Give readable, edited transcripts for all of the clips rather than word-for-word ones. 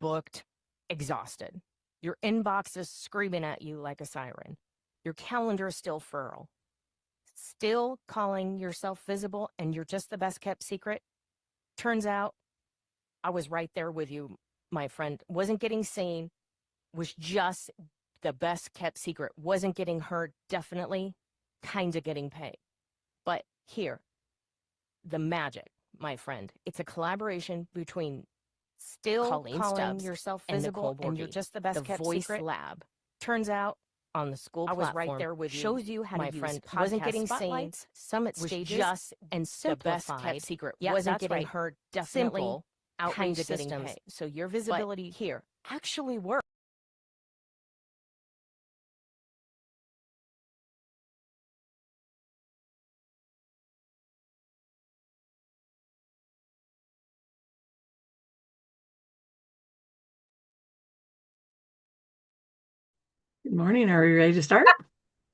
booked, exhausted. Your inbox is screaming at you like a siren. Your calendar is still full. Still calling yourself visible and you're just the best kept secret? Turns out I was right there with you, my friend. Wasn't getting seen, was just the best kept secret. Wasn't getting heard, definitely, kind of getting paid. But here, the magic, my friend. It's a collaboration between still Colleen calling Stubbs yourself and visible Nicole and you're Borghi, just the best the kept Voice secret. Lab. Turns out On the school I was platform, right there with you. shows you how my to use friend podcast wasn't getting spotlights, seen, summit was stages, just and the best simplified. kept secret. Yeah, Wasn't that's getting right. heard, definitely, Simple outreach kind of getting systems, paid. so your But visibility here, actually works. Good morning. Are we ready to start?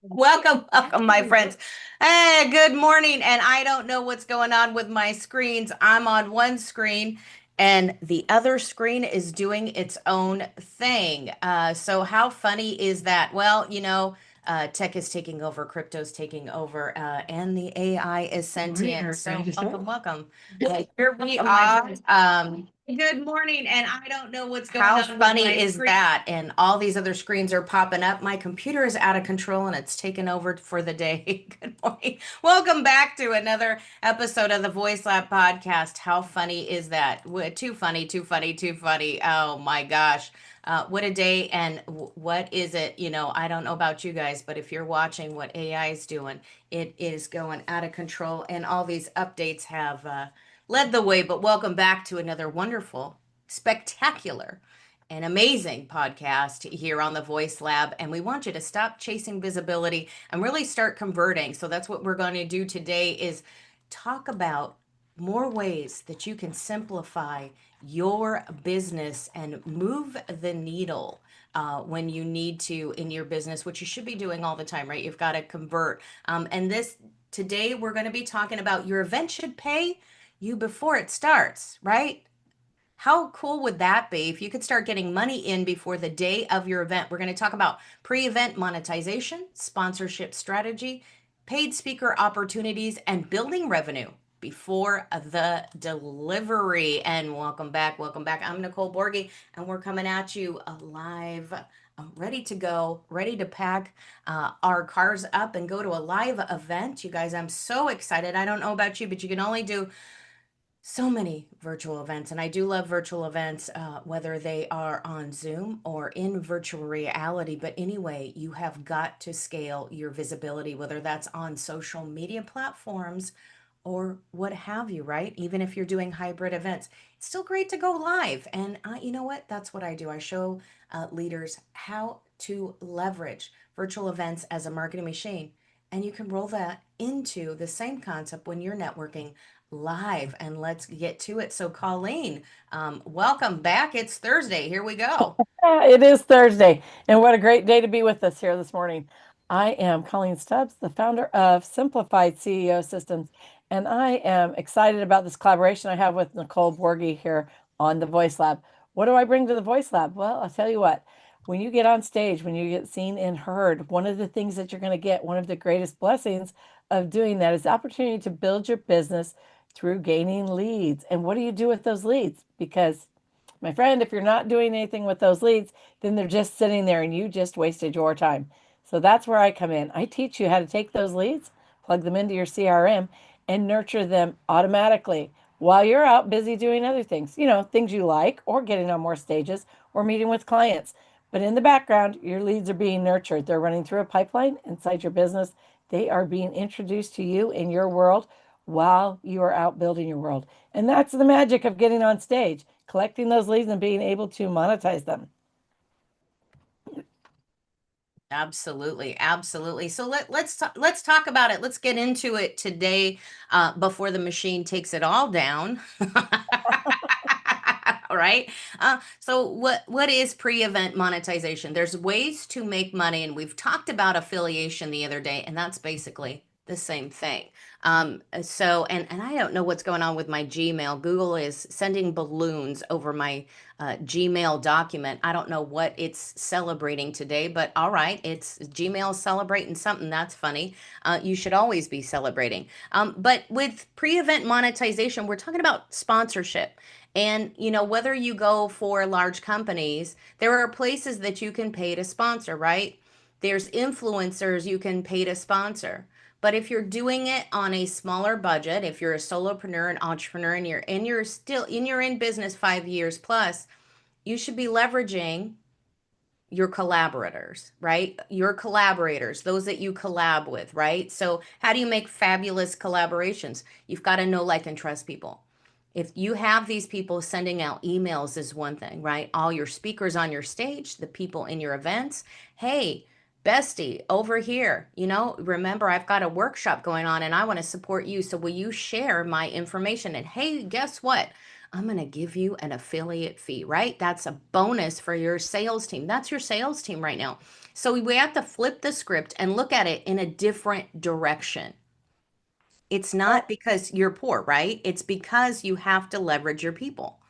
Welcome, my friends. Hey, good morning. And I don't know what's going on with my screens. I'm on one screen and the other screen is doing its own thing. So how funny is that? Well, tech is taking over, crypto's taking over, and the AI is sentient. So welcome. Here we are. Good morning, and I don't know what's going on. How funny is that? And all these other screens are popping up. My computer is out of control and it's taken over for the day. Good morning. Welcome back to another episode of the Voice Lab podcast. How funny is that? Too funny, too funny, too funny. Oh my gosh. What a day. And what is it? I don't know about you guys, but if you're watching what AI is doing, it is going out of control. And all these updates have led the way. But welcome back to another wonderful, spectacular, and amazing podcast here on the Voice Lab. And we want you to stop chasing visibility and really start converting. So that's what we're going to do today is talk about more ways that you can simplify your business and move the needle when you need to in your business, which you should be doing all the time, right? You've got to convert. And today we're going to be talking about your event should pay you before it starts, right? How cool would that be if you could start getting money in before the day of your event? We're going to talk about pre-event monetization, sponsorship strategy, paid speaker opportunities, and building revenue before the delivery. And welcome back. Welcome back. I'm Nicole Borghi, and we're coming at you live. Ready to go, ready to pack our cars up and go to a live event. You guys, I'm so excited. I don't know about you, but you can only do so many virtual events, and I do love virtual events, whether they are on Zoom or in virtual reality. But anyway, you have got to scale your visibility, whether that's on social media platforms or what have you, right? Even if you're doing hybrid events, it's still great to go live. And you know what? That's what I do. I show leaders how to leverage virtual events as a marketing machine. And you can roll that into the same concept when you're networking live. And let's get to it. So Colleen, welcome back. It's Thursday. Here we go. It is Thursday, and what a great day to be with us here this morning. I am Colleen Stubbs, the founder of Simplified CEO Systems, and I am excited about this collaboration I have with Nicole Borghi here on the Voice Lab. What do I bring to the Voice Lab? Well, I'll tell you what, when you get on stage, when you get seen and heard, one of the things that you're going to get, one of the greatest blessings of doing that is the opportunity to build your business through gaining leads. And what do you do with those leads? Because my friend, if you're not doing anything with those leads, then they're just sitting there and you just wasted your time. So that's where I come in. I teach you how to take those leads, plug them into your CRM, and nurture them automatically while you're out busy doing other things, things you like, or getting on more stages, or meeting with clients. But in the background, your leads are being nurtured. They're running through a pipeline inside your business. They are being introduced to you in your world while you are out building your world. And that's the magic of getting on stage, collecting those leads and being able to monetize them. Absolutely, absolutely. So let's talk about it. Let's get into it today before the machine takes it all down. All right. So what is pre-event monetization? There's ways to make money, and we've talked about affiliation the other day, and that's basically the same thing. And I don't know what's going on with my Gmail. Google is sending balloons over my Gmail document. I don't know what it's celebrating today, but all right, it's Gmail celebrating something. That's funny. You should always be celebrating. But with pre-event monetization, we're talking about sponsorship. And whether you go for large companies, there are places that you can pay to sponsor, right? There's influencers you can pay to sponsor. But if you're doing it on a smaller budget, if you're a solopreneur, an entrepreneur, and you're in business 5 years plus, you should be leveraging your collaborators, right? Your collaborators, those that you collab with, right? So how do you make fabulous collaborations? You've got to know, like, and trust people. If you have these people sending out emails is one thing, right? All your speakers on your stage, the people in your events, hey, bestie, over here, remember I've got a workshop going on and I want to support you. So will you share my information? And hey, guess what? I'm going to give you an affiliate fee, right? That's a bonus for your sales team. That's your sales team right now. So we have to flip the script and look at it in a different direction. It's not because you're poor, right? It's because you have to leverage your people.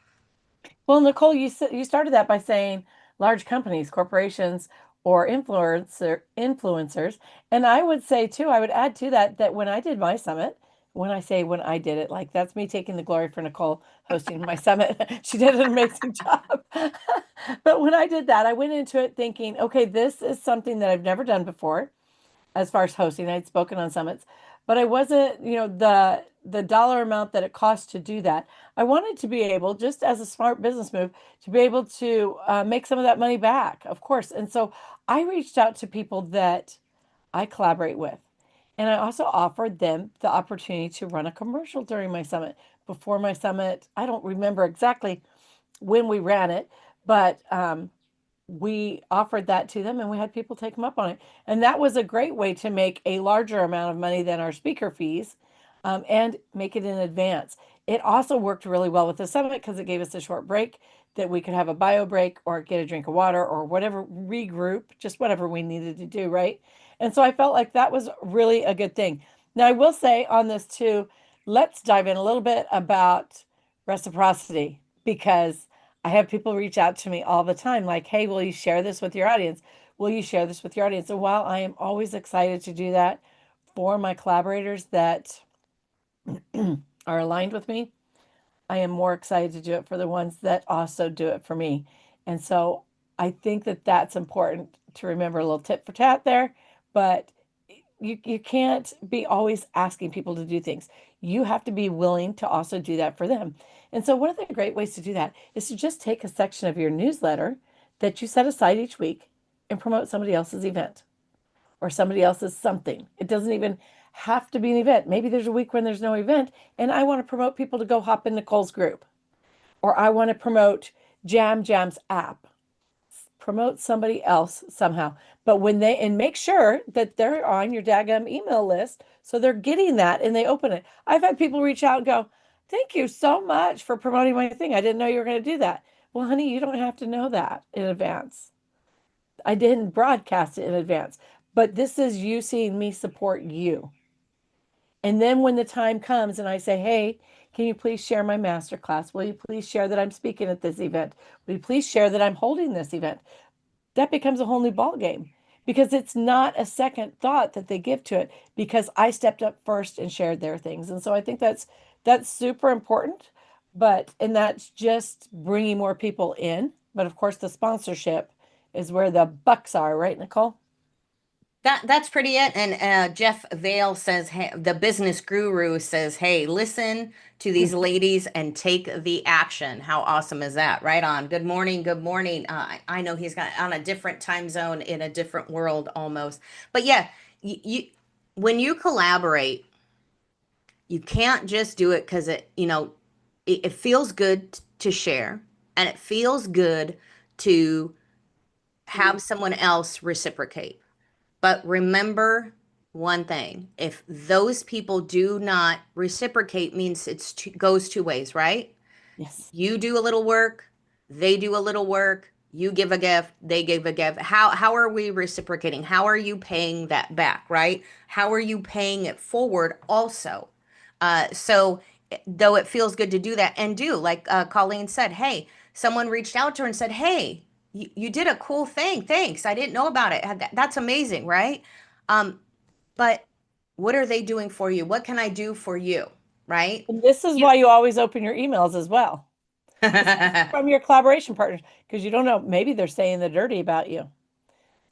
Well, Nicole, you started that by saying large companies, corporations, or influencers, and I would say too, I would add to that when I did my summit, when I say when I did it, like that's me taking the glory for Nicole hosting my summit. She did an amazing job. But when I did that, I went into it thinking, okay, this is something that I've never done before as far as hosting. I'd spoken on summits, but I wasn't, the dollar amount that it costs to do that. I wanted to be able, just as a smart business move, to be able to make some of that money back, of course. And so I reached out to people that I collaborate with. And I also offered them the opportunity to run a commercial during my summit. Before my summit, I don't remember exactly when we ran it, but we offered that to them and we had people take them up on it. And that was a great way to make a larger amount of money than our speaker fees, and make it in advance. It also worked really well with the summit because it gave us a short break that we could have a bio break or get a drink of water or whatever, regroup, just whatever we needed to do, right? And so I felt like that was really a good thing. Now, I will say on this too, let's dive in a little bit about reciprocity, because I have people reach out to me all the time like, hey, will you share this with your audience? Will you share this with your audience? And while I am always excited to do that for my collaborators that are aligned with me, I am more excited to do it for the ones that also do it for me. And so I think that that's important to remember. A little tit for tat there, but you can't be always asking people to do things. You have to be willing to also do that for them. And so one of the great ways to do that is to just take a section of your newsletter that you set aside each week and promote somebody else's event or somebody else's something. It doesn't even have to be an event. Maybe there's a week when there's no event and I want to promote people to go hop in Nicole's group, or I want to promote Jam's app. Promote somebody else somehow. But and make sure that they're on your daggum email list so they're getting that and they open it. I've had people reach out and go, thank you so much for promoting my thing. I didn't know you were going to do that. Well, honey, you don't have to know that in advance. I didn't broadcast it in advance, but this is you seeing me support you. And then when the time comes and I say, hey, can you please share my masterclass? Will you please share that I'm speaking at this event? Will you please share that I'm holding this event? That becomes a whole new ball game, because it's not a second thought that they give to it because I stepped up first and shared their things. And so I think that's super important, and that's just bringing more people in. But of course, the sponsorship is where the bucks are, right, Nicole? That's pretty it. And Jeff Vale says, hey, the business guru says, hey, listen to these ladies and take the action. How awesome is that? Right on. Good morning. Good morning. I know he's got on a different time zone in a different world almost. But yeah, when you collaborate, you can't just do it because it feels good to share, and it feels good to have someone else reciprocate. But remember one thing, if those people do not reciprocate, means goes two ways, right? Yes. You do a little work, they do a little work, You give a gift, they give a gift. How are we reciprocating? How are you paying that back, right? How are you paying it forward also? So though it feels good to do that and do, like Colleen said, hey, someone reached out to her and said, hey, you did a cool thing. Thanks. I didn't know about it. That's amazing, right? Um, but what are they doing for you? What can I do for you? Right? And this is You, why you always open your emails as well, especially from your collaboration partners, because you don't know, maybe they're saying the dirty about you.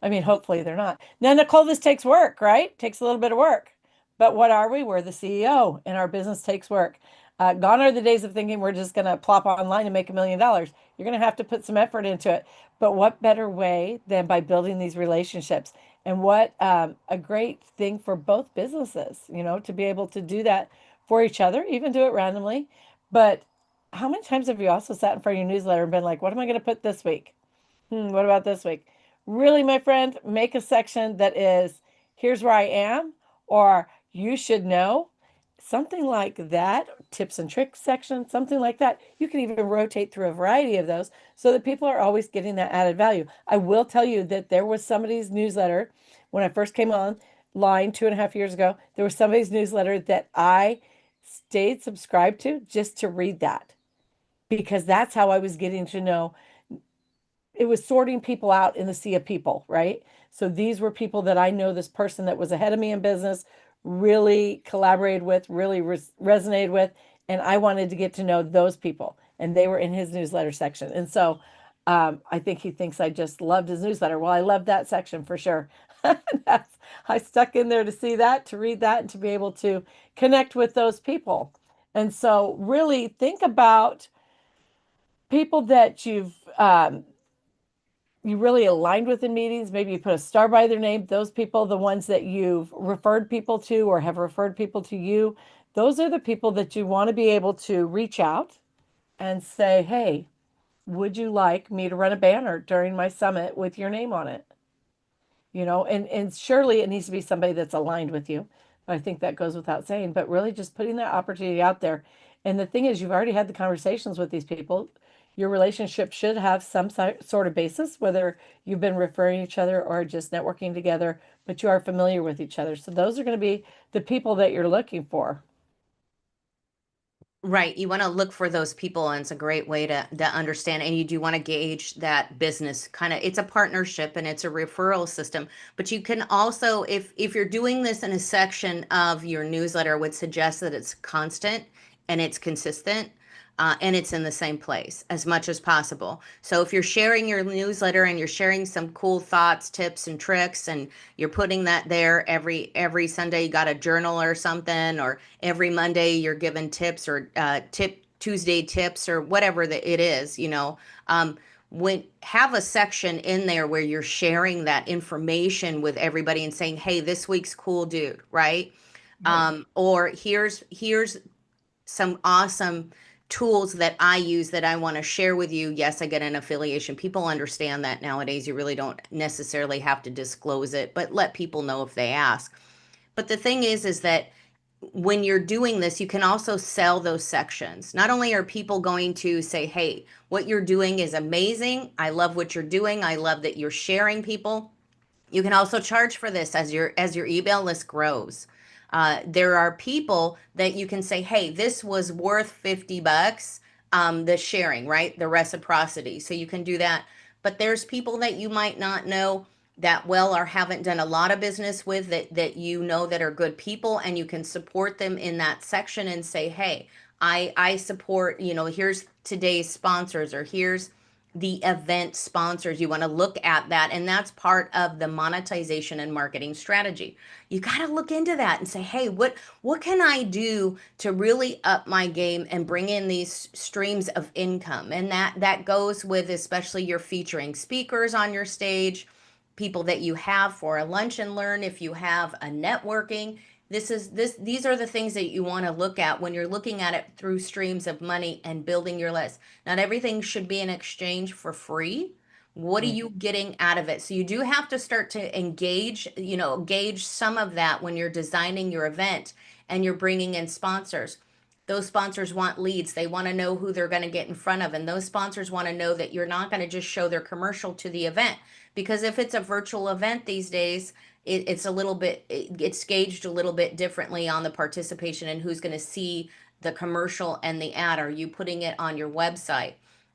I mean, hopefully they're not. Now, Nicole, this takes work, right? Takes a little bit of work. But what are we? We're the CEO, and our business takes work. Gone are the days of thinking we're just going to plop online and make $1 million. You're going to have to put some effort into it. But what better way than by building these relationships? And what a great thing for both businesses, to be able to do that for each other, even do it randomly. But how many times have you also sat in front of your newsletter and been like, what am I going to put this week? What about this week? Really, my friend, make a section that is, here's where I am, or you should know, something like that, tips and tricks section, something like that. You can even rotate through a variety of those so that people are always getting that added value. I will tell you that there was somebody's newsletter when I first came online 2.5 years ago. There was somebody's newsletter that I stayed subscribed to just to read that because that's how I was getting to know. It was sorting people out in the sea of people, right? So these were people that I know, this person that was ahead of me in business, really collaborated with, really resonated with, and I wanted to get to know those people, and they were in his newsletter section. And so I think he thinks I just loved his newsletter. Well, I loved that section for sure. I stuck in there to see that, to read that, and to be able to connect with those people. And so really think about people that you really aligned with in meetings. Maybe you put a star by their name. Those people, the ones that you've referred people to or have referred people to you, those are the people that you want to be able to reach out and say, hey, would you like me to run a banner during my summit with your name on it? And surely it needs to be somebody that's aligned with you. I think that goes without saying, but really just putting that opportunity out there. And the thing is, you've already had the conversations with these people. Your relationship should have some sort of basis, whether you've been referring each other or just networking together, but you are familiar with each other. So those are going to be the people that you're looking for. Right. You want to look for those people, and it's a great way to understand. And you do want to gauge that business kind of, it's a partnership and it's a referral system. But you can also, if you're doing this in a section of your newsletter, I would suggest that it's constant and it's consistent. And it's in the same place as much as possible. So if you're sharing your newsletter and you're sharing some cool thoughts, tips, and tricks, and you're putting that there every Sunday, you got a journal or something, or every Monday you're giving tips or tip Tuesday tips or whatever that it is, when have a section in there where you're sharing that information with everybody and saying, hey, this week's cool dude, right? Or here's some awesome tools that I use that I want to share with you. Yes, I get an affiliation. People understand that nowadays. You really don't necessarily have to disclose it, but let people know if they ask. But the thing is that when you're doing this, you can also sell those sections. Not only are people going to say, hey, what you're doing is amazing. I love what you're doing. I love that you're sharing people. You can also charge for this as your email list grows. There are people that you can say, hey, this was worth $50, the sharing, right? The reciprocity. So you can do that. But there's people that you might not know that well or haven't done a lot of business with that you know that are good people, and you can support them in that section and say, hey, I support, here's today's sponsors, or here's the event sponsors. You want to look at that, and that's part of the monetization and marketing strategy. You got to look into that and say, hey, what can I do to really up my game and bring in these streams of income? And that goes with, especially, you're featuring speakers on your stage, people that you have for a lunch and learn, if you have a networking. These are the things that you want to look at when you're looking at it through streams of money and building your list. Not everything should be in exchange for free. What are Right. you getting out of it? So you do have to start to gauge some of that when you're designing your event and you're bringing in sponsors. Those sponsors want leads. They want to know who they're going to get in front of. And those sponsors want to know that you're not going to just show their commercial to the event. Because if it's a virtual event these days, it's a little bit, it's gauged a little bit differently on the participation and who's going to see the commercial and the ad. Are you putting it on your website?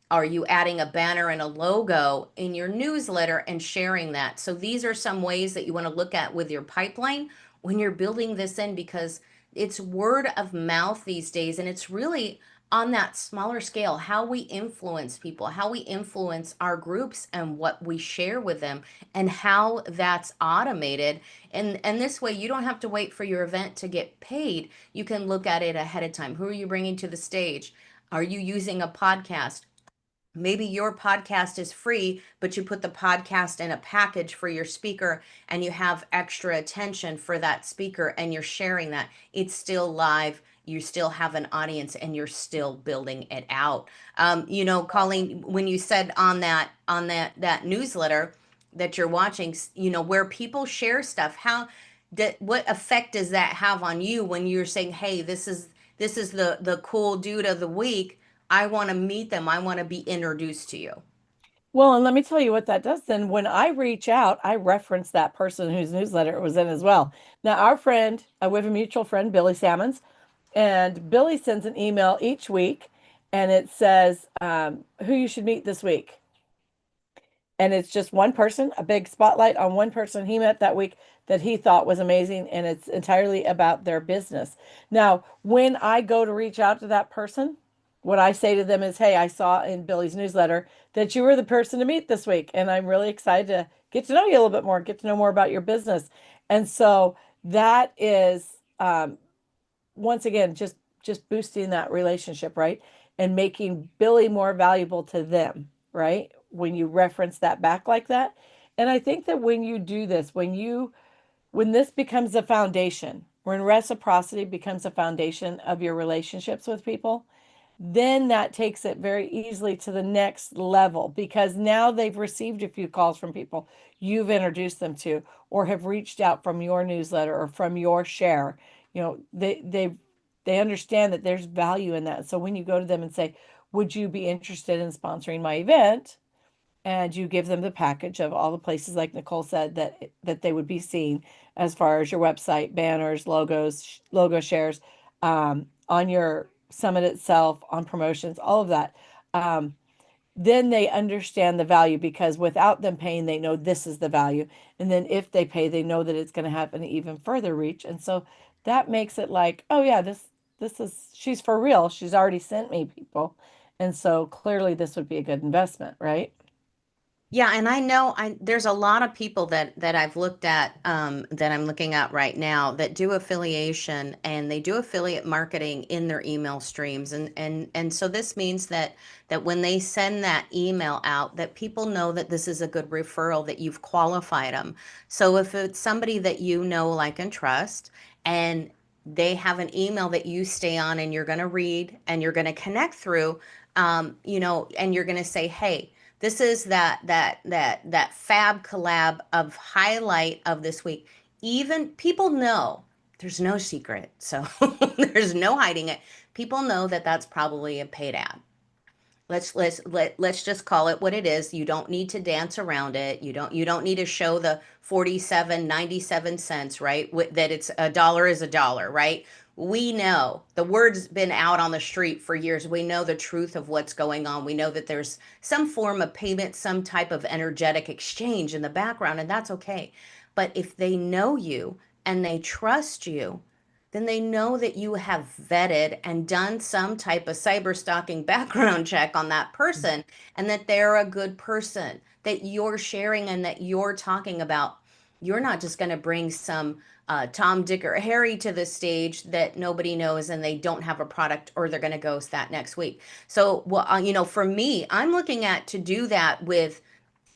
Are you adding a banner and a logo in your newsletter and sharing that? So these are some ways that you want to look at with your pipeline when you're building this in, because it's word of mouth these days, and it's really on that smaller scale how we influence people, how we influence our groups and what we share with them, and how that's automated. And this way you don't have to wait for your event to get paid. You can look at it ahead of time. Who are you bringing to the stage? Are you using a podcast? Maybe your podcast is free, but you put the podcast in a package for your speaker and you have extra attention for that speaker and you're sharing that. It's still live. You still have an audience and you're still building it out. Colleen, when you said on that newsletter that you're watching, where people share stuff, what effect does that have on you when you're saying, hey, this is the cool dude of the week. I want to meet them. I want to be introduced to you. Well, and let me tell you what that does then. When I reach out, I reference that person whose newsletter it was in as well. Now, our friend, we have a mutual friend, Billy Salmons, and Billy sends an email each week and it says who you should meet this week. And it's just one person, a big spotlight on one person he met that week that he thought was amazing, and it's entirely about their business. Now, when I go to reach out to that person, what I say to them is, hey, I saw in Billy's newsletter that you were the person to meet this week, and I'm really excited to get to know you a little bit more, get to know more about your business. And so that is once again just boosting that relationship, right? And making Billy more valuable to them, right? When you reference that back like that. And I think that when you do this, when this becomes a foundation, when reciprocity becomes a foundation of your relationships with people, then that takes it very easily to the next level, because now they've received a few calls from people you've introduced them to or have reached out from your newsletter or from your share. They understand that there's value in that. So when you go to them and say, would you be interested in sponsoring my event? And you give them the package of all the places, like Nicole said, that they would be seen, as far as your website, banners, logos, logo shares, on your summit itself, on promotions, all of that. Then they understand the value, because without them paying, they know this is the value. And then if they pay, they know that it's going to have an even further reach. And so that makes it like, oh yeah, this is, she's for real. She's already sent me people. And so clearly this would be a good investment, right? Yeah, and I know there's a lot of people that I've looked at, that I'm looking at right now, that do affiliation, and they do affiliate marketing in their email streams, and so this means that when they send that email out, that people know that this is a good referral, that you've qualified them. So if it's somebody that you know, like, and trust, and they have an email that you stay on and you're going to read and you're going to connect through, and you're going to say, hey, this is that fab collab of highlight of this week. Even people know there's no secret, so there's no hiding it. People know that that's probably a paid ad. Let's just call it what it is. You don't need to dance around it. You don't need to show the 47.97 cents, right? That it's a dollar is a dollar, right? We know the word's been out on the street for years. We know the truth of what's going on. We know that there's some form of payment, some type of energetic exchange in the background, and that's okay. But if they know you and they trust you, then they know that you have vetted and done some type of cyber stalking background check on that person, and that they're a good person that you're sharing and that you're talking about. You're not just going to bring some Tom, Dick, or Harry to the stage that nobody knows and they don't have a product, or they're going to ghost that next week. So, well, for me, I'm looking at to do that with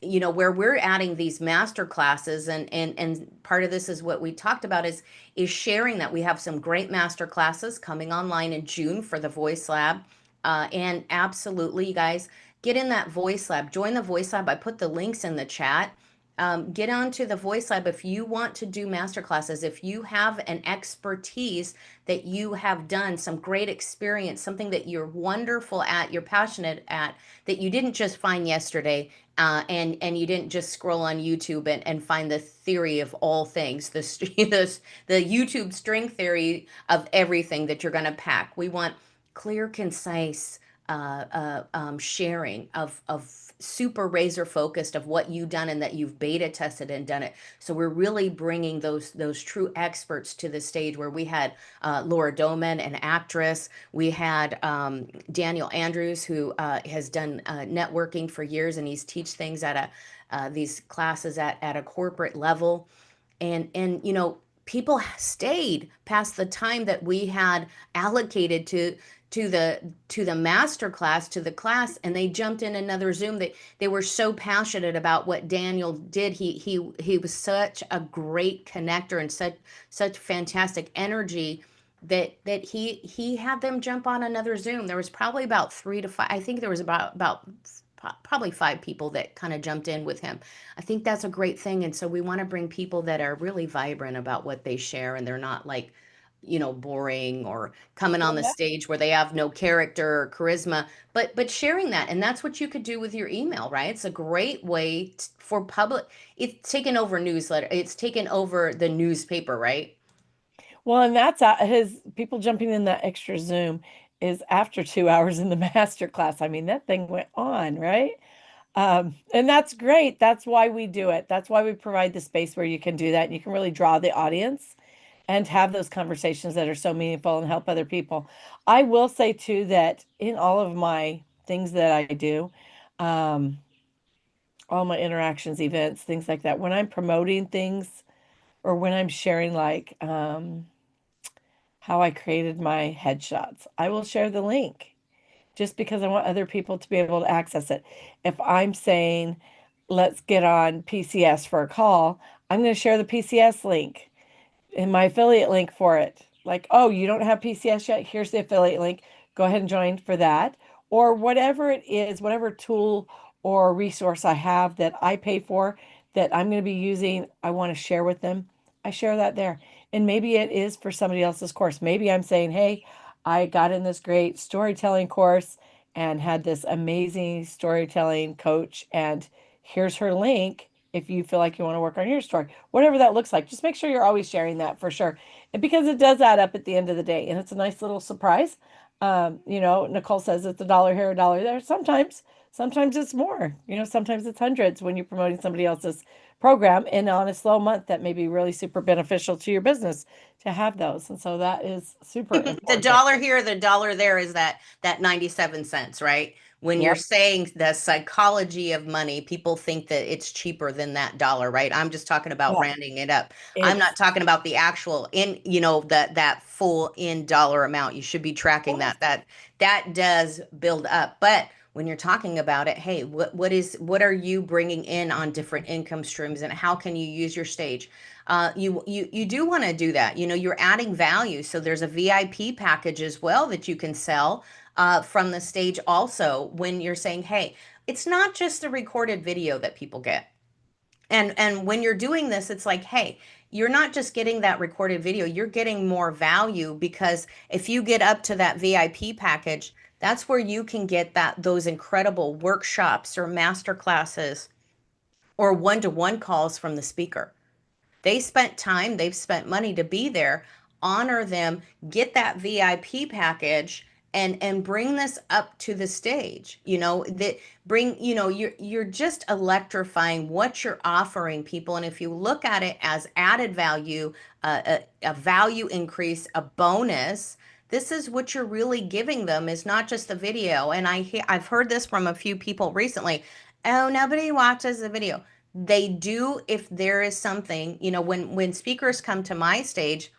where we're adding these master classes, and part of this is what we talked about is sharing that we have some great master classes coming online in June for the Voice Lab. And absolutely, you guys, get in that Voice Lab, join the Voice Lab. I put the links in the chat. get onto the Voice Lab if you want to do master classes. If you have an expertise that you have done, some great experience, something that you're wonderful at, you're passionate at, that you didn't just find yesterday, and you didn't just scroll on YouTube and find the theory of all things, the YouTube string theory of everything that you're going to pack. We want clear, concise sharing of super razor focused of what you've done and that you've beta tested and done it. So we're really bringing those true experts to the stage, where we had Laura Doman, an actress. We had Daniel Andrews, who has done networking for years, and he's teach things at these classes at a corporate level. And people stayed past the time that we had allocated to the master class, to the class, and they jumped in another Zoom. They were so passionate about what Daniel did. He was such a great connector and such fantastic energy that he had them jump on another Zoom. There was probably about 3 to 5. I think there was about probably 5 people that kind of jumped in with him. I think that's a great thing. And so we want to bring people that are really vibrant about what they share, and they're not like, boring or coming on the Yeah. stage where they have no character or charisma, but sharing that. And that's what you could do with your email, right? It's a great way for public. It's taken over newsletter. It's taken over the newspaper, right? Well, and that's his people jumping in that extra Zoom is after 2 hours in the master class. I mean, that thing went on, right? And that's great. That's why we do it. That's why we provide the space where you can do that and you can really draw the audience and have those conversations that are so meaningful and help other people. I will say too that in all of my things that I do, um, all my interactions, events, things like that, when I'm promoting things or when I'm sharing like how I created my headshots, I will share the link just because I want other people to be able to access it. If I'm saying, let's get on PCS for a call, I'm going to share the PCS link in my affiliate link for it. Like, oh, you don't have PCS yet? Here's the affiliate link. Go ahead and join for that. Or whatever it is, whatever tool or resource I have that I pay for that I'm going to be using, I want to share with them. I share that there. And maybe it is for somebody else's course. Maybe I'm saying, hey, I got in this great storytelling course and had this amazing storytelling coach, and here's her link if you feel like you want to work on your story, whatever that looks like. Just make sure you're always sharing that for sure. And because it does add up at the end of the day, and it's a nice little surprise. Nicole says it's $1 here, $1 there. Sometimes it's more. Sometimes it's hundreds when you're promoting somebody else's program. And on a slow month, that may be really super beneficial to your business to have those. And so that is super The important. dollar here, the dollar there is that 97 cents, right? When you're Yep. saying the psychology of money, people think that it's cheaper than that dollar, right? I'm just talking about Yeah. rounding it up. I'm It's not talking about the actual that full in dollar amount. You should be tracking yes. that does build up. But when you're talking about it, hey, what are you bringing in on different income streams, and how can you use your stage? You do want to do that. You're adding value. So there's a VIP package as well that you can sell from the stage also, when you're saying, hey, it's not just the recorded video that people get. And when you're doing this, it's like, hey, you're not just getting that recorded video, you're getting more value, because if you get up to that VIP package, that's where you can get those incredible workshops or master classes or one-to-one calls from the speaker. They spent time, they've spent money to be there. Honor them, get that VIP package, and bring this up to the stage. You're just electrifying what you're offering people. And if you look at it as added value, a value increase, a bonus, this is what you're really giving them, is not just the video. And I've heard this from a few people recently. Oh, nobody watches the video. They do if there is something, when speakers come to my stage,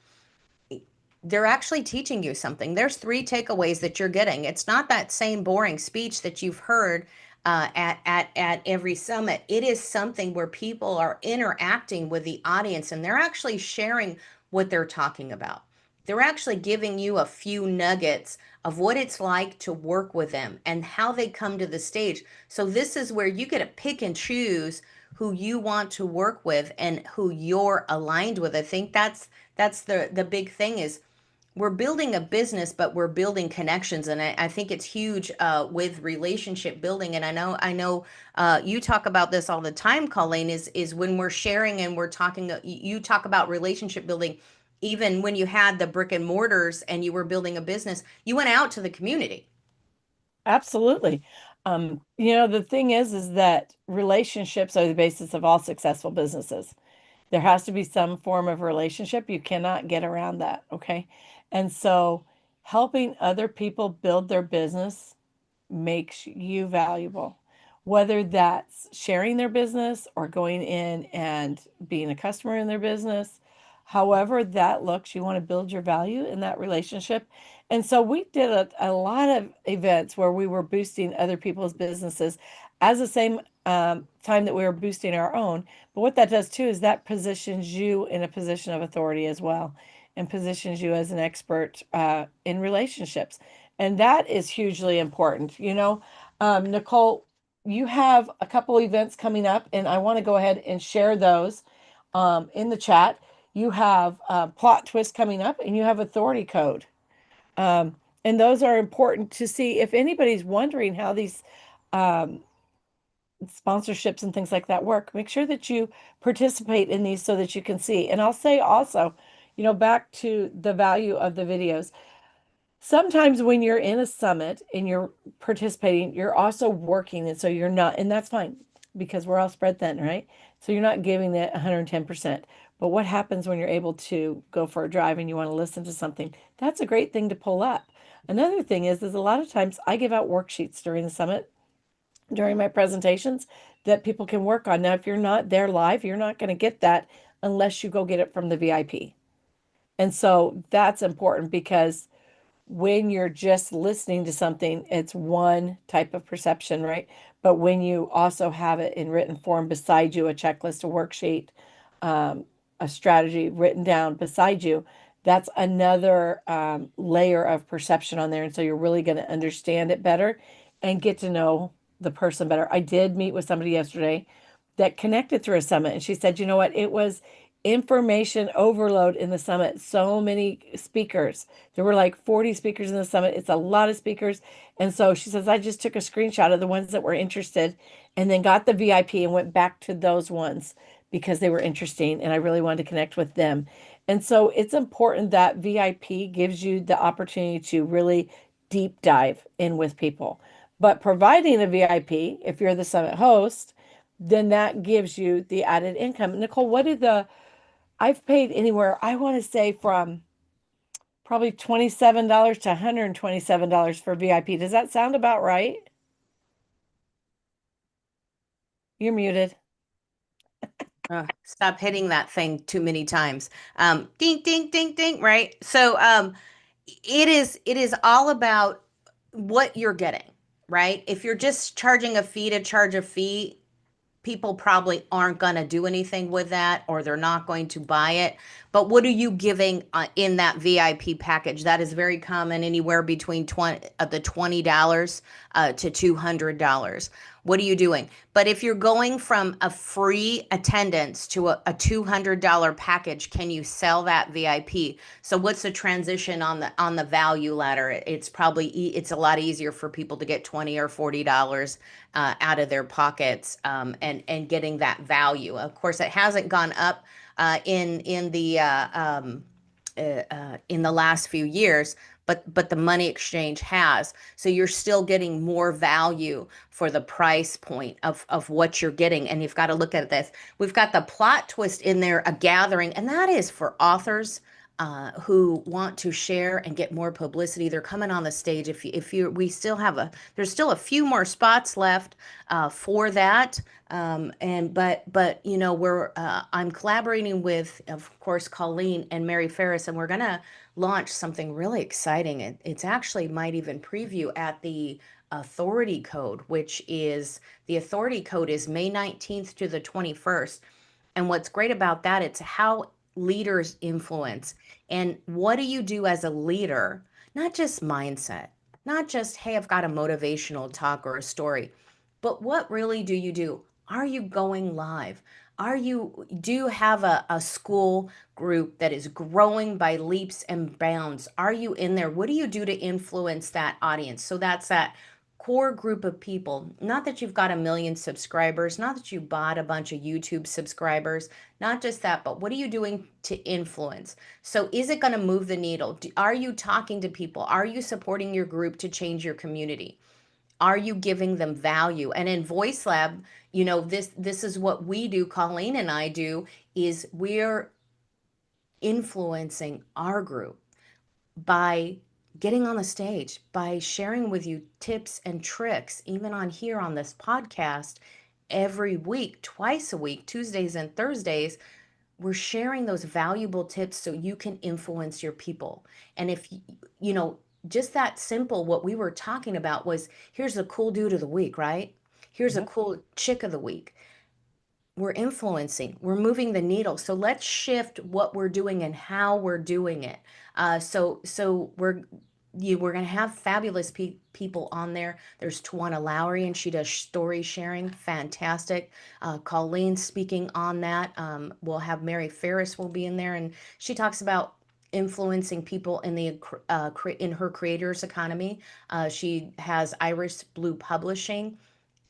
they're actually teaching you something. There's 3 takeaways that you're getting. It's not that same boring speech that you've heard at every summit. It is something where people are interacting with the audience, and they're actually sharing what they're talking about. They're actually giving you a few nuggets of what it's like to work with them and how they come to the stage. So this is where you get to pick and choose who you want to work with and who you're aligned with. I think that's the big thing is we're building a business, but we're building connections, and I think it's huge with relationship building. And I know you talk about this all the time, Colleen. Is when we're sharing and we're talking. You talk about relationship building, even when you had the brick and mortars and you were building a business. You went out to the community. Absolutely. The thing is that relationships are the basis of all successful businesses. There has to be some form of relationship. You cannot get around that. Okay. And so helping other people build their business makes you valuable, whether that's sharing their business or going in and being a customer in their business. However that looks, you want to build your value in that relationship. And so we did a lot of events where we were boosting other people's businesses as the same time that we were boosting our own. But what that does too is that positions you in a position of authority as well, and positions you as an expert in relationships. And that is hugely important. Nicole, you have a couple events coming up, and I want to go ahead and share those in the chat. You have plot twist coming up, and you have authority code. And those are important to see if anybody's wondering how these um, sponsorships and things like that work. Make sure that you participate in these so that you can see. And I'll say also, back to the value of the videos. Sometimes when you're in a summit and you're participating, you're also working. And so you're not, and that's fine because we're all spread thin, right? So you're not giving that 110%. But what happens when you're able to go for a drive and you want to listen to something? That's a great thing to pull up. Another thing is a lot of times I give out worksheets during the summit, during my presentations that people can work on. Now, if you're not there live, you're not going to get that unless you go get it from the VIP. And so that's important because when you're just listening to something, it's one type of perception, right? But when you also have it in written form beside you, a checklist, a worksheet, um, a strategy written down beside you, that's another layer of perception on there. And so you're really going to understand it better and get to know the person better. I did meet with somebody yesterday that connected through a summit, and she said, you know what? It was information overload in the summit. So many speakers. There were like 40 speakers in the summit. It's a lot of speakers. And so she says, I just took a screenshot of the ones that were interested and then got the VIP and went back to those ones because they were interesting and I really wanted to connect with them. And so it's important that VIP gives you the opportunity to really deep dive in with people. But providing a VIP, if you're the summit host, then that gives you the added income. Nicole, I've paid anywhere, I want to say from probably $27 to $127 for VIP. Does that sound about right? You're muted. Stop hitting that thing too many times. Ding, ding, ding, ding. Right. So it is all about what you're getting. Right. If you're just charging a fee to charge a fee, people probably aren't going to do anything with that or they're not going to buy it. But what are you giving in that VIP package? That is very common, anywhere between the $20 to $200. What are you doing? But if you're going from a free attendance to a $200 package, can you sell that VIP? So what's the transition on the value ladder? It's a lot easier for people to get $20 or $40 out of their pockets, and getting that value. Of course, it hasn't gone up in the last few years, but the money exchange has. So you're still getting more value for the price point of what you're getting. And you've got to look at this. We've got the plot twist in there, a gathering, and that is for authors who want to share and get more publicity. They're coming on the stage. We still have there's still a few more spots left for that. But I'm collaborating with, of course, Colleen and Mary Ferris, and we're gonna launch something really exciting. It's actually might even preview at the authority code, which is the authority code is May 19th to the 21st. And what's great about that, it's how leaders influence. And what do you do as a leader? Not just mindset, not just, hey, I've got a motivational talk or a story, but what really do you do? Are you going live? Do you have a school group that is growing by leaps and bounds? Are you in there? What do you do to influence that audience? So that's that core group of people. Not that you've got a million subscribers, not that you bought a bunch of YouTube subscribers, not just that, but what are you doing to influence? So is it going to move the needle? Are you talking to people? Are you supporting your group to change your community? Are you giving them value? And in Voice Lab, this is what we do, Colleen and I do, is we're influencing our group by getting on the stage, by sharing with you tips and tricks, even on here on this podcast every week, twice a week, Tuesdays and Thursdays. We're sharing those valuable tips so you can influence your people. And if you know, just that simple, what we were talking about was, here's a cool dude of the week, right? Here's a cool chick of the week. We're influencing, we're moving the needle. So let's shift what we're doing and how we're doing it. So we're going to have fabulous people on there. There's Tawana Lowry, and she does story sharing, fantastic. Colleen speaking on that. We'll have Mary Ferris will be in there, and she talks about influencing people in the in her creators economy. She has Iris Blue Publishing.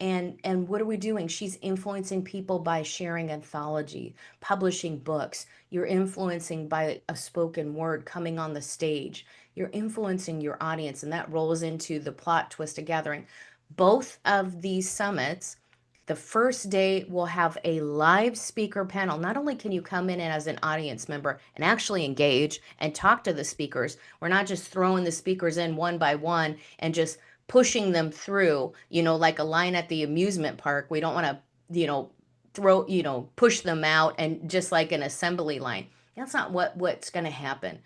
And what are we doing? She's influencing people by sharing anthology, publishing books. You're influencing by a spoken word coming on the stage. You're influencing your audience, and that rolls into the plot twist of gathering. Both of these summits, the first day will have a live speaker panel. Not only can you come in as an audience member and actually engage and talk to the speakers, we're not just throwing the speakers in one by one and just pushing them through, like a line at the amusement park. We don't want to, push them out and just like an assembly line. That's not what's going to happen.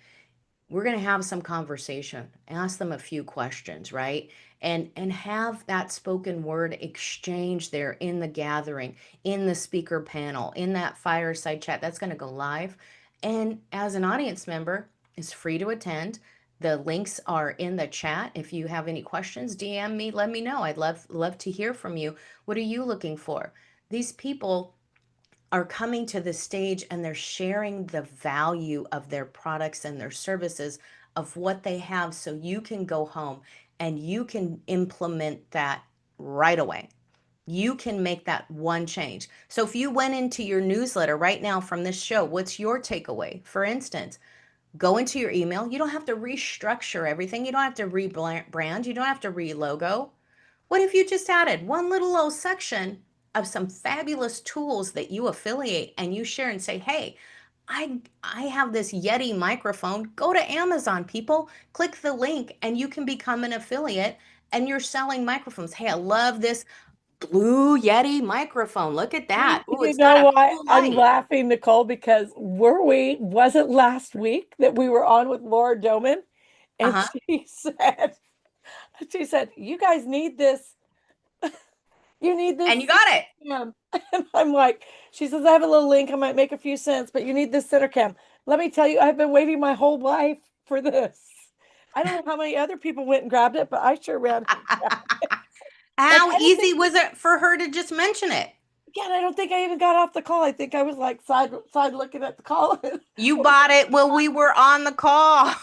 We're going to have some conversation, ask them a few questions, right? And have that spoken word exchange there in the gathering, in the speaker panel, in that fireside chat. That's going to go live. And as an audience member, it's free to attend. The links are in the chat. If you have any questions, DM me, let me know. I'd love to hear from you. What are you looking for? These people are coming to the stage and they're sharing the value of their products and their services, of what they have, so you can go home and you can implement that right away. You can make that one change. So if you went into your newsletter right now from this show, what's your takeaway? For instance, go into your email. You don't have to restructure everything. You don't have to rebrand. You don't have to relogo. What if you just added one little section of some fabulous tools that you affiliate and you share and say, hey, I have this Yeti microphone. Go to Amazon, people. Click the link and you can become an affiliate, and you're selling microphones. Hey, I love this blue Yeti microphone. Look at that. Ooh, You it's got know a why cool I'm light. laughing, Nicole? Because was it last week that we were on with Laura Doman? And Uh-huh. she said, you guys need this. You need this And you got it. cam. And I'm like, she says, I have a little link. I might make a few cents, but you need this center cam. Let me tell you, I've been waiting my whole life for this. I don't know how many other people went and grabbed it, but I sure ran. Like, How I don't easy think, was it for her to just mention it? yeah, I don't think I even got off the call. I think I was like side looking at the call. You bought it while we were on the call.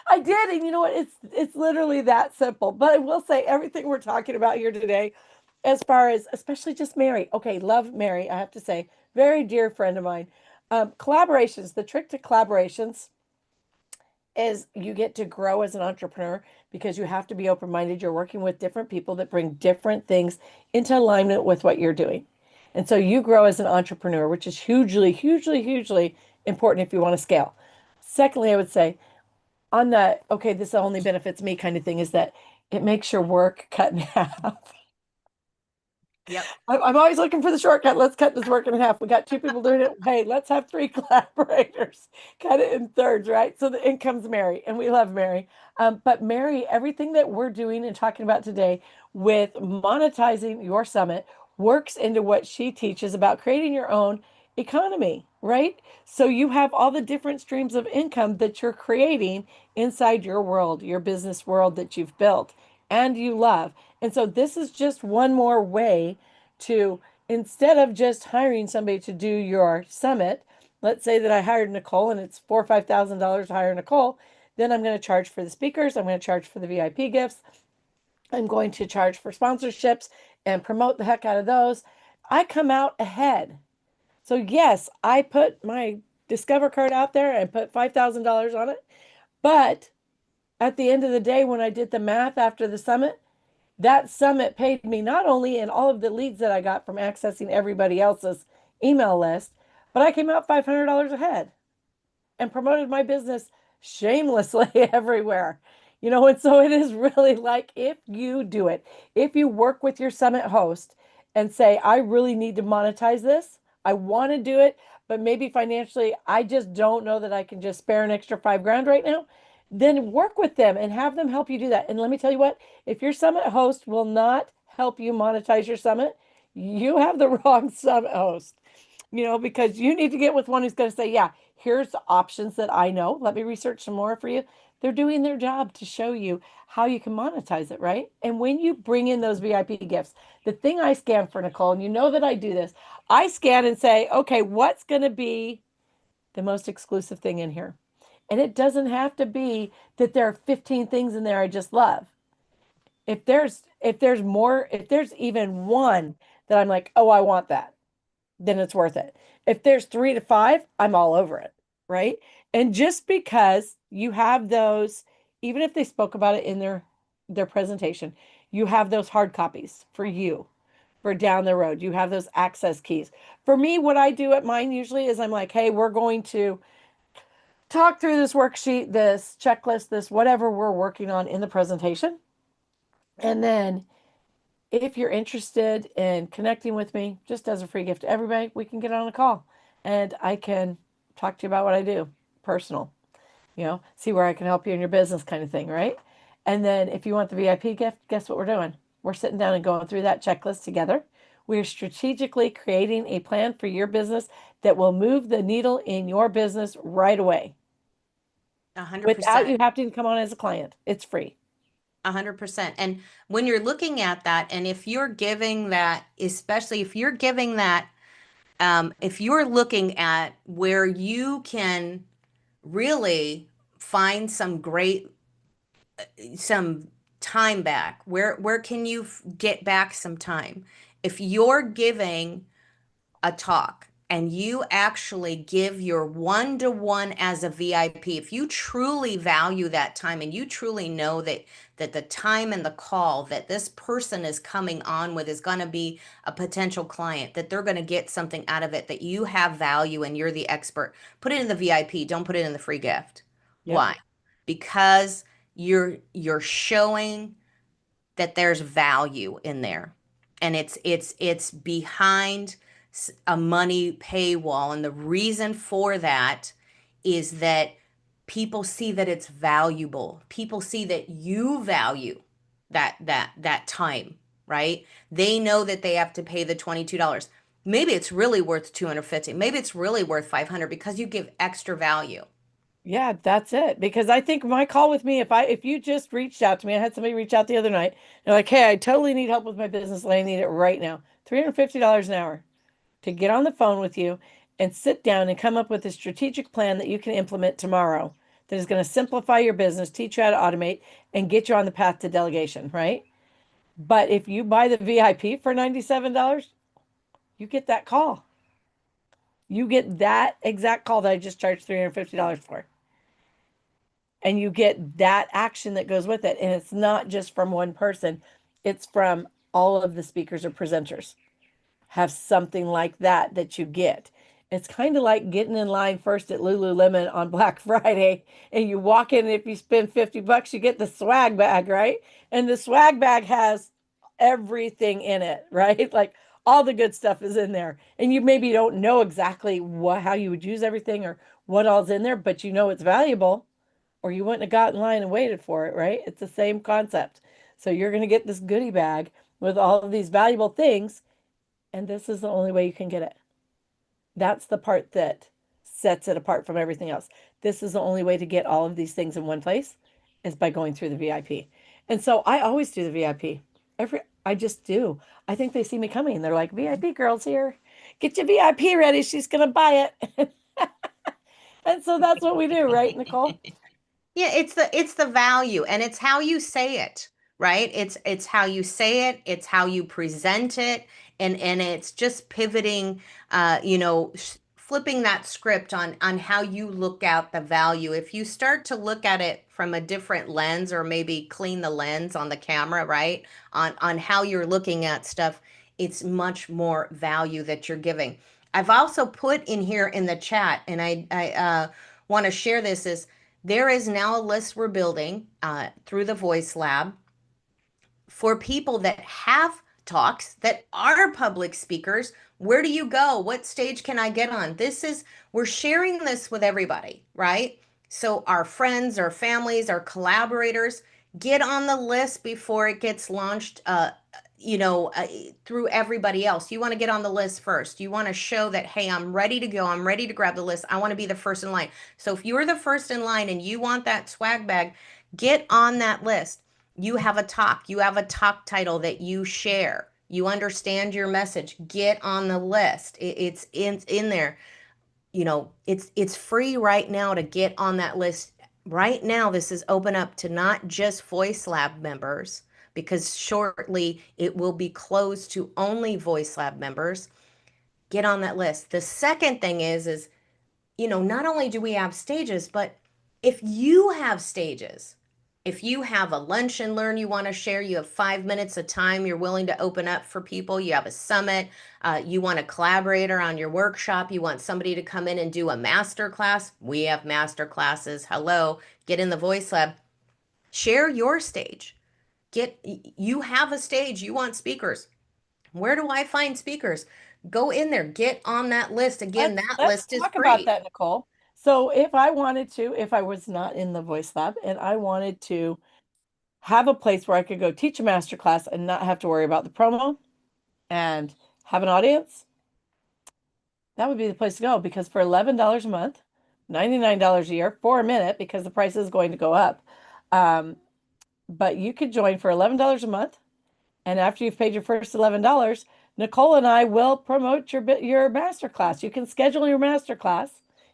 I did, and you know what? It's literally that simple. But I will say everything we're talking about here today, as far as especially just Mary. Okay, love Mary. I have to say, very dear friend of mine. Collaborations. The trick to collaborations is you get to grow as an entrepreneur because you have to be open-minded. You're working with different people that bring different things into alignment with what you're doing. And so you grow as an entrepreneur, which is hugely, hugely, hugely important if you want to scale. Secondly, I would say on the okay, this only benefits me kind of thing is that it makes your work cut in half. Yep. I'm always looking for the shortcut. Let's cut this work in half. We got two people doing it. Hey, let's have three collaborators. Cut it in thirds, right? So the income's Mary, and we love Mary. But Mary, everything that we're doing and talking about today with monetizing your summit works into what she teaches about creating your own economy, right? So you have all the different streams of income that you're creating inside your world, your business world that you've built and you love. And so this is just one more way to, instead of just hiring somebody to do your summit, let's say that I hired Nicole and it's $4,000 or $5,000 to hire Nicole, then I'm going to charge for the speakers. I'm going to charge for the VIP gifts. I'm going to charge for sponsorships and promote the heck out of those. I come out ahead. So yes, I put my Discover card out there and put $5,000 on it. But at the end of the day, when I did the math after the summit, that summit paid me not only in all of the leads that I got from accessing everybody else's email list, but I came out $500 ahead and promoted my business shamelessly everywhere. And so it is really like, if you do it, if you work with your summit host and say, I really need to monetize this, I want to do it, but maybe financially, I just don't know that I can just spare an extra $5,000 right now, then work with them and have them help you do that. And let me tell you what, if your summit host will not help you monetize your summit, you have the wrong summit host. Because you need to get with one who's going to say, yeah, here's the options that I know. Let me research some more for you. They're doing their job to show you how you can monetize it, right? And when you bring in those VIP gifts, the thing I scan for, Nicole, and you know that I do this, I scan and say, okay, what's going to be the most exclusive thing in here? And it doesn't have to be that there are 15 things in there I just love. If there's more, if there's even one that I'm like, oh, I want that, then it's worth it. If there's 3 to 5, I'm all over it, right? And just because you have those, even if they spoke about it in their presentation, you have those hard copies for you for down the road. You have those access keys. For me, what I do at mine usually is I'm like, hey, we're going to talk through this worksheet, this checklist, this whatever we're working on in the presentation. And then if you're interested in connecting with me, just as a free gift to everybody, we can get on a call and I can talk to you about what I do, personal, see where I can help you in your business kind of thing, right? And then if you want the VIP gift, guess what we're doing? We're sitting down and going through that checklist together. We're strategically creating a plan for your business that will move the needle in your business right away 100%. without you having to come on as a client. It's free. 100%. And when you're looking at that, and if you're giving that, especially if you're giving that, if you're looking at where you can really find some time back, where can you get back some time? If you're giving a talk and you actually give your one-to-one as a VIP, if you truly value that time and you truly know that the time and the call that this person is coming on with is going to be a potential client, that they're going to get something out of it, that you have value and you're the expert, put it in the VIP. Don't put it in the free gift. Yep. Why? Because you're showing that there's value in there, and it's behind a money paywall. And the reason for that is that people see that it's valuable. People see that you value that time, right? They know that they have to pay the $22. Maybe it's really worth 250. Maybe it's really worth 500 because you give extra value. Yeah, that's it. Because I think my call with me, if you just reached out to me, I had somebody reach out the other night. They're like, hey, I totally need help with my business and I need it right now. $350 an hour to get on the phone with you and sit down and come up with a strategic plan that you can implement tomorrow that is going to simplify your business, teach you how to automate, and get you on the path to delegation, right? But if you buy the VIP for $97, you get that call. You get that exact call that I just charged $350 for. And you get that action that goes with it. And it's not just from one person, it's from all of the speakers or presenters. Have something like that you get. It's kind of like getting in line first at Lululemon on Black Friday, and you walk in, and if you spend $50, you get the swag bag, right? And the swag bag has everything in it, right? Like all the good stuff is in there. And you maybe don't know exactly how you would use everything or what all's in there, but you know it's valuable, or you wouldn't have got in line and waited for it, right? It's the same concept. So you're going to get this goodie bag with all of these valuable things, and this is the only way you can get it. That's the part that sets it apart from everything else. This is the only way to get all of these things in one place is by going through the VIP. And so I always do the VIP. I just do. I think they see me coming. They're like, VIP girl's here. Get your VIP ready. She's going to buy it. And so that's what we do, right, Nicole? Yeah, it's the value, and it's how you say it, right? It's how you say it, it's how you present it, and it's just pivoting, flipping that script on how you look at the value. If you start to look at it from a different lens, or maybe clean the lens on the camera, right? On how you're looking at stuff, it's much more value that you're giving. I've also put in here in the chat, and I want to share this, is there is now a list we're building through the Voice Lab for people that have talks, that are public speakers. Where do you go? What stage can I get on? We're sharing this with everybody, right? So our friends, our families, our collaborators, get on the list before it gets launched, through everybody else. You want to get on the list first. You want to show that, hey, I'm ready to go. I'm ready to grab the list. I want to be the first in line. So if you're the first in line and you want that swag bag, get on that list. You have a talk, you have a talk title that you share, you understand your message, get on the list. It's in there. It's free right now to get on that list. Right now, this is open up to not just Voice Lab members, because shortly it will be closed to only Voice Lab members. Get on that list. The second thing is not only do we have stages, but if you have stages, if you have a lunch and learn you want to share, you have 5 minutes of time you're willing to open up for people, you have a summit, you want a collaborator on your workshop, you want somebody to come in and do a master class, we have master classes. Hello, get in the Voice Lab, share your stage. You have a stage, you want speakers. Where do I find speakers? Go in there, get on that list. Again, that Let's list is talk about free. that, Nicole. So if I wanted to, if I was not in the Voice Lab and I wanted to have a place where I could go teach a master class and not have to worry about the promo and have an audience, that would be the place to go, because for $11 a month, $99 a year for a minute, because the price is going to go up. But you could join for $11 a month. And after you've paid your first $11, Nicole and I will promote your master class. You can schedule your master class.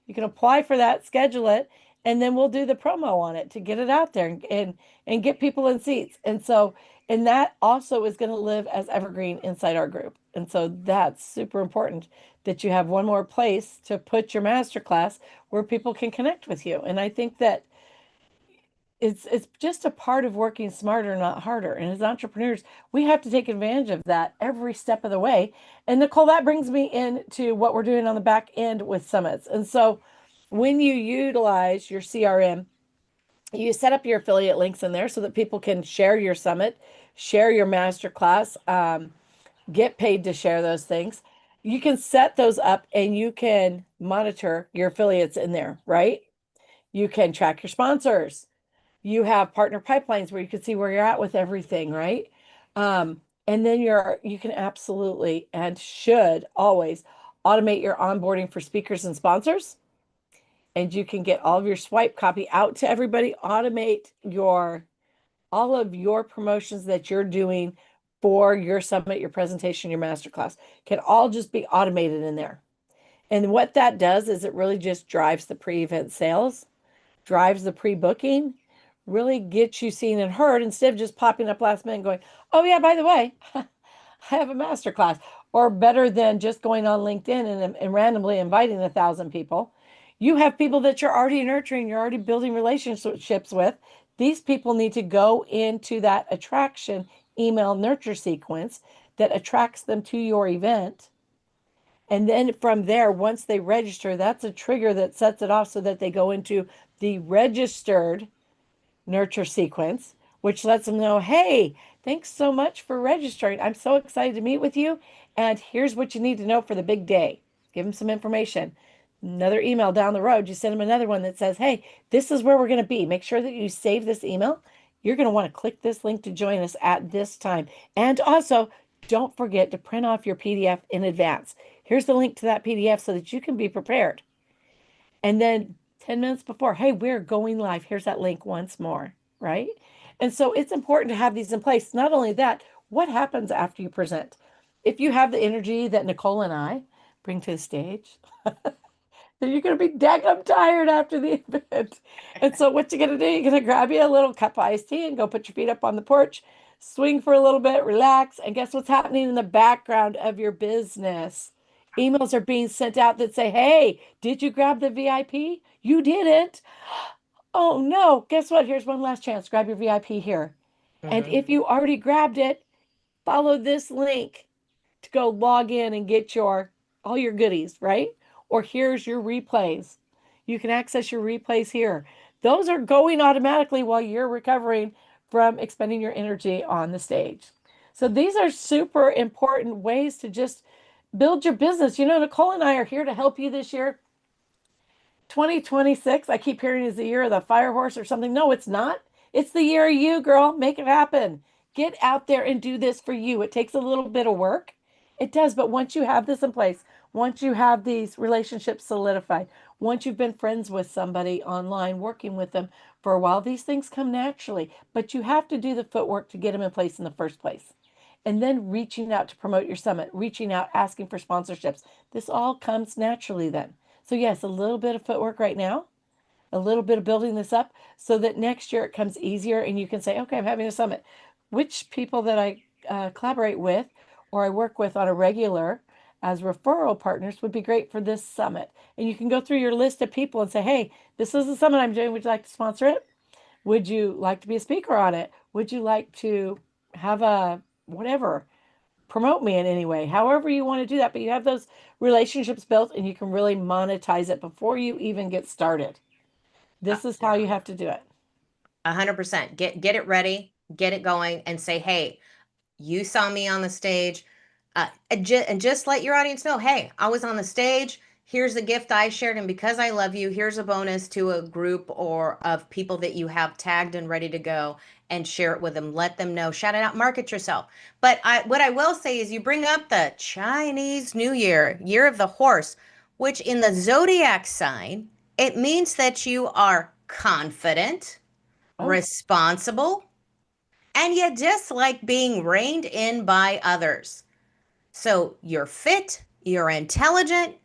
You can apply for that, schedule it, and then we'll do the promo on it to get it out there and get people in seats. And that also is going to live as evergreen inside our group. And so that's super important, that you have one more place to put your master class where people can connect with you. And I think that it's just a part of working smarter, not harder. And as entrepreneurs, we have to take advantage of that every step of the way. And Nicole, that brings me into what we're doing on the back end with summits. And so when you utilize your CRM, you set up your affiliate links in there so that people can share your summit, share your masterclass, get paid to share those things. You can set those up and you can monitor your affiliates in there, right? You can track your sponsors. You have partner pipelines where you can see where you're at with everything, right? And then you can absolutely and should always automate your onboarding for speakers and sponsors. And you can get all of your swipe copy out to everybody, automate all of your promotions that you're doing for your summit, your presentation, your masterclass can all just be automated in there. And what that does is it really just drives the pre-event sales, drives the pre-booking, really gets you seen and heard, instead of just popping up last minute and going, oh yeah, by the way, I have a master class. Or better than just going on LinkedIn and randomly inviting 1,000 people. You have people that you're already nurturing, you're already building relationships with. These people need to go into that attraction email nurture sequence that attracts them to your event. And then from there, once they register, that's a trigger that sets it off so that they go into the registered nurture sequence, which lets them know, hey, thanks so much for registering. I'm so excited to meet with you. And here's what you need to know for the big day. Give them some information. Another email down the road, you send them another one that says, hey, this is where we're going to be. Make sure that you save this email. You're going to want to click this link to join us at this time. And also, don't forget to print off your PDF in advance. Here's the link to that PDF so that you can be prepared. And then 10 minutes before, hey, we're going live. Here's that link once more, right? And so it's important to have these in place. Not only that, what happens after you present? If you have the energy that Nicole and I bring to the stage, then you're going to be daggum tired after the event. And so what you're going to do, you're going to grab you a little cup of iced tea and go put your feet up on the porch, swing for a little bit, relax, and guess what's happening in the background of your business? Emails are being sent out that say, hey, did you grab the VIP? You didn't. Oh no, guess what? Here's one last chance. Grab your VIP here. And Mhm. if you already grabbed it, follow this link to go log in and get your all your goodies, right? Or here's your replays. You can access your replays here. Those are going automatically while you're recovering from expending your energy on the stage. So these are super important ways to just build your business. You know, Nicole and I are here to help you this year. 2026, I keep hearing is the year of the fire horse or something. No, it's not. It's the year of you, girl. Make it happen. Get out there and do this for you. It takes a little bit of work. It does, but once you have this in place, once you have these relationships solidified, once you've been friends with somebody online, working with them for a while, these things come naturally. But you have to do the footwork to get them in place in the first place. And then reaching out to promote your summit, reaching out, asking for sponsorships. This all comes naturally then. So, yes, a little bit of footwork right now, a little bit of building this up so that next year it comes easier and you can say, okay, I'm having a summit. Which people that I collaborate with or I work with on a regular as referral partners would be great for this summit. And you can go through your list of people and say, hey, this is the summit I'm doing. Would you like to sponsor it? Would you like to be a speaker on it? Would you like to have a whatever? Promote me in any way, however you want to do that. But you have those relationships built and you can really monetize it before you even get started. This is how Yeah. you have to do it. 100%. Get it ready, get it going, and say, hey, you saw me on the stage, and just let your audience know, hey, I was on the stage. Here's the gift I shared, and because I love you, here's a bonus to a group or of people that you have tagged and ready to go, and share it with them. Let them know, shout it out, market yourself. But what I will say is, you bring up the Chinese New Year, year of the horse, which in the zodiac sign, it means that you are confident, Oh, responsible, and you dislike being reined in by others. So you're fit, you're intelligent,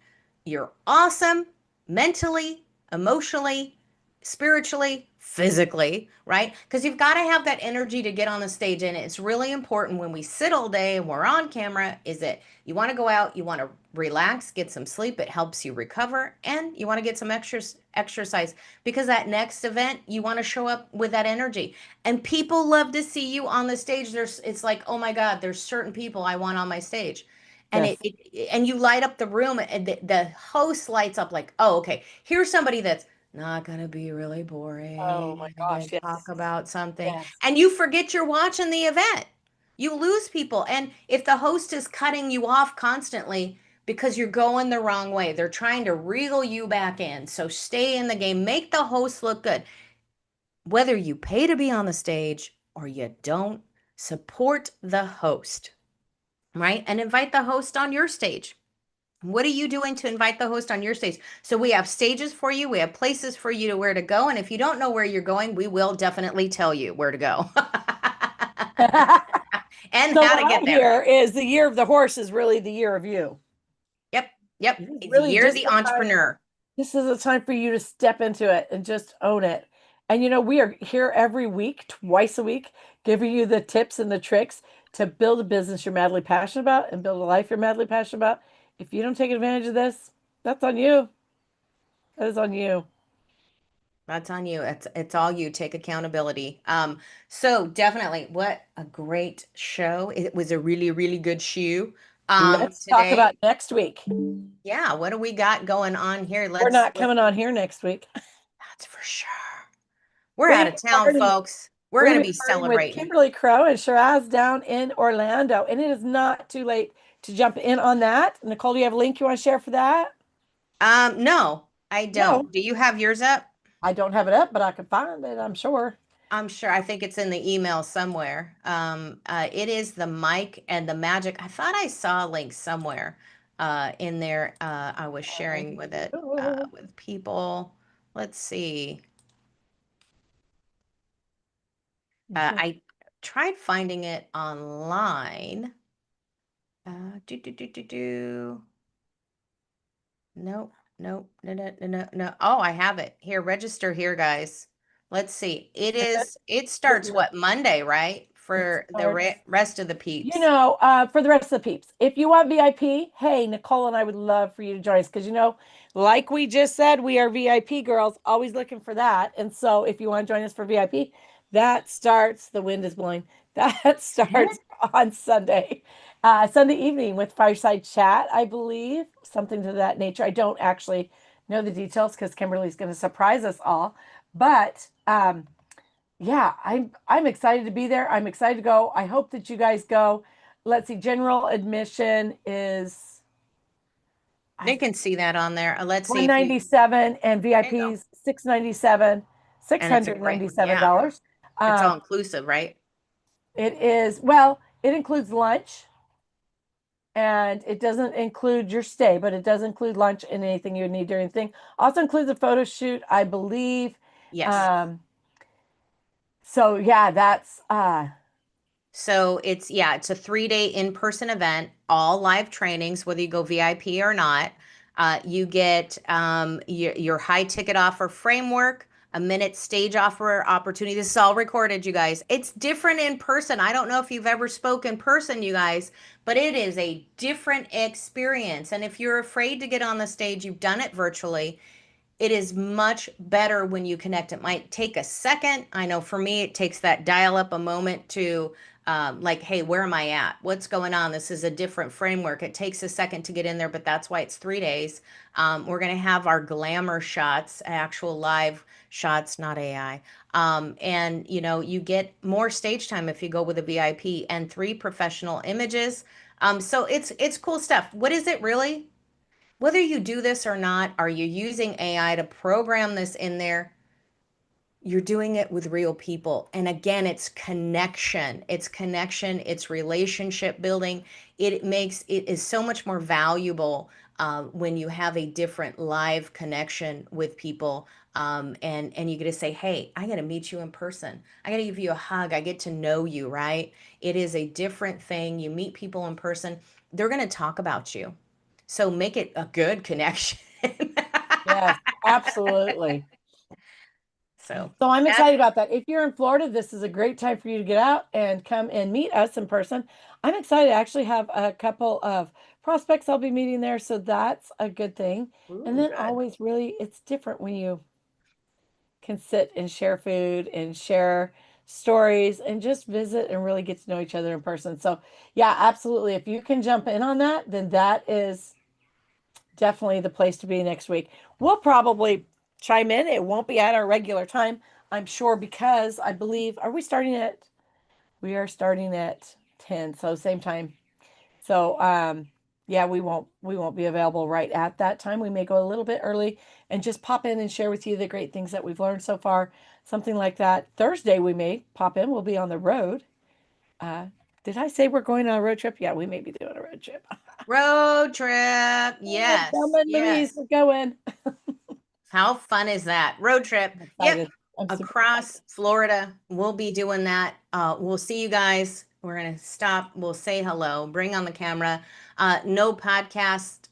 you're awesome mentally, emotionally, spiritually, physically, right? Because you've got to have that energy to get on the stage. And it's really important when we sit all day and we're on camera, is that you want to go out, you want to relax, get some sleep. It helps you recover, and you want to get some exercise, because that next event, you want to show up with that energy. And people love to see you on the stage. It's like, oh my God, there's certain people I want on my stage. And yes. and you light up the room, and the host lights up like, oh, okay, here's somebody that's not gonna be really Oh boring. my I'm gonna gosh, talk yes. about something. Yes. And you forget you're watching the event. You lose people. And if the host is cutting you off constantly because you're going the wrong way, they're trying to reel you back in. So stay in the game. Make the host look good. Whether you pay to be on the stage or you don't, support the host, right? And invite the host on your stage. What are you doing to invite the host on your stage? So we have stages for you. We have places for you to where to go. And if you don't know where you're going, we will definitely tell you where to go and So how what to get I there. hear is the year of the horse is really the year of you. Yep. Yep. This is It's really you're just the the time. entrepreneur. This is a time for you to step into it and just own it. And you know, we are here every week, twice a week, giving you the tips and the tricks to build a business you're madly passionate about and build a life you're madly passionate about. If you don't take advantage of this, that's on you. That is on you. That's on you. It's all you. Take accountability. So definitely, what a great show. It was a really, really good show. Let's talk about Today. next week. Yeah, what do we got going on here? We're Let's not coming on here next week. That's for sure. We're We're out gonna of be town, partying. folks. We're We're going gonna to be be partying with celebrating. Kimberly Crow and Shiraz down in Orlando, and it is not too late to jump in on that. Nicole, do you have a link you want to share for that? No, I No, don't. Do you have yours up? I don't have it up, but I can find it, I'm sure. I'm sure. I think it's in the email somewhere. It is the mic and the magic. I thought I saw a link somewhere in there. I was sharing with it with people. Let's see. Is it? I tried finding it online. Do do do do do. Nope, nope, no, no, no, no, no. Oh, I have it here. Register here, guys. Let's see. It starts what, Monday, right? For the rest of the peeps. For the rest of the peeps, if you want VIP, hey, Nicole and I would love for you to join us because, like we just said, we are VIP girls, always looking for that. And so if you want to join us for VIP, that starts, the wind is blowing, that starts on Sunday, Sunday evening with Fireside Chat, I believe, something to that nature. I don't actually know the details because Kimberly's going to surprise us all. But yeah, I'm excited to be there. I'm excited to go. I hope that you guys go. Let's see, general admission is They can see that on there. Let's see if you, 197 and there you go. VIP's 697, And it's a great, $697. it's all inclusive, right? It is, well, it includes lunch and it doesn't include your stay, but it does include lunch and anything you would need during the thing. Also includes a photo shoot, I believe. Yes. So yeah, that's So it's a 3-day in-person event, all live trainings, whether you go VIP or not. You get your high ticket offer framework, a minute stage offer opportunity. This is all recorded, you guys. It's different in person. I don't know if you've ever spoken in person, you guys, but it is a different experience. And if you're afraid to get on the stage, you've done it virtually. It is much better when you connect. It might take a second. I know for me, it takes that dial up a moment to like, hey, where am I at? What's going on? This is a different framework. It takes a second to get in there, but that's why it's 3 days. We're going to have our glamour shots, actual live shots, not AI. And you get more stage time if you go with a VIP and 3 professional images. So it's cool stuff. What is it really? Whether you do this or not, are you using AI to program this in there? You're doing it with real people. And again, it's connection. It's relationship building. It is so much more valuable when you have a different live connection with people. And you get to say, hey, I got to meet you in person. I got to give you a hug. I get to know you, right? It is a different thing. You meet people in person, they're going to talk about you. So make it a good connection. yes, absolutely. So So I'm that's excited about that. If you're in Florida, this is a great time for you to get out and come and meet us in person. I'm excited. I actually have a couple of prospects I'll be meeting there, so that's a good thing. And then good. always really, it's different when you can sit and share food and share stories and just visit and really get to know each other in person. So yeah, absolutely. If you can jump in on that, then that is definitely the place to be next week. We'll probably chime in. It won't be at our regular time, I'm sure, because I believe, we are starting at 10, so same time. So, yeah, we won't be available right at that time. We may go a little bit early and just pop in and share with you the great things that we've learned so far. Something like that. Thursday, we may pop in. We'll be on the road. Uh, did I say we're going on a road trip? Yeah, we may be doing a road trip. Road trip. Yes. Thelma and Louise, Yes. we're going. How fun is that? Road trip. I'm Yep. excited. I'm super Across excited. Florida. We'll be doing that. We'll see you guys. We're going to stop. We'll say hello, bring on the camera. No podcast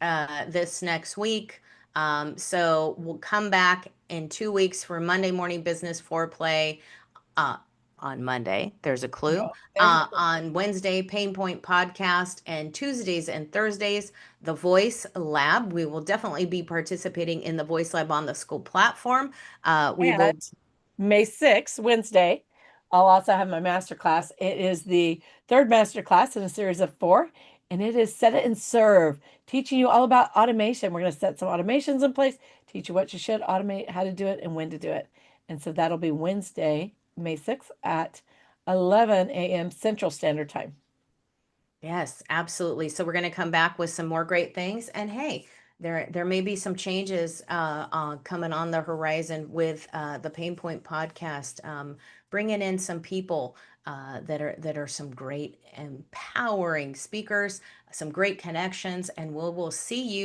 this next week. So we'll come back in 2 weeks for Monday Morning Business Foreplay. uh, on Monday. There's a clue. No, there's a On Wednesday, Pain Point Podcast, and Tuesdays and Thursdays, the Voice Lab. We will definitely be participating in the Voice Lab on the school platform. We will. And May 6th, Wednesday, I'll also have my master class. It is the third master class in a series of 4, and it is Set It and Serve, teaching you all about automation. We're going to set some automations in place, teach you what you should automate, how to do it, and when to do it. And so that'll be Wednesday, May 6th at 11 a.m. Central Standard Time. Yes, absolutely. So we're going to come back with some more great things. And hey, there may be some changes coming on the horizon with the Pain Point podcast, bringing in some people that are some great empowering speakers, some great connections, and we'll see you.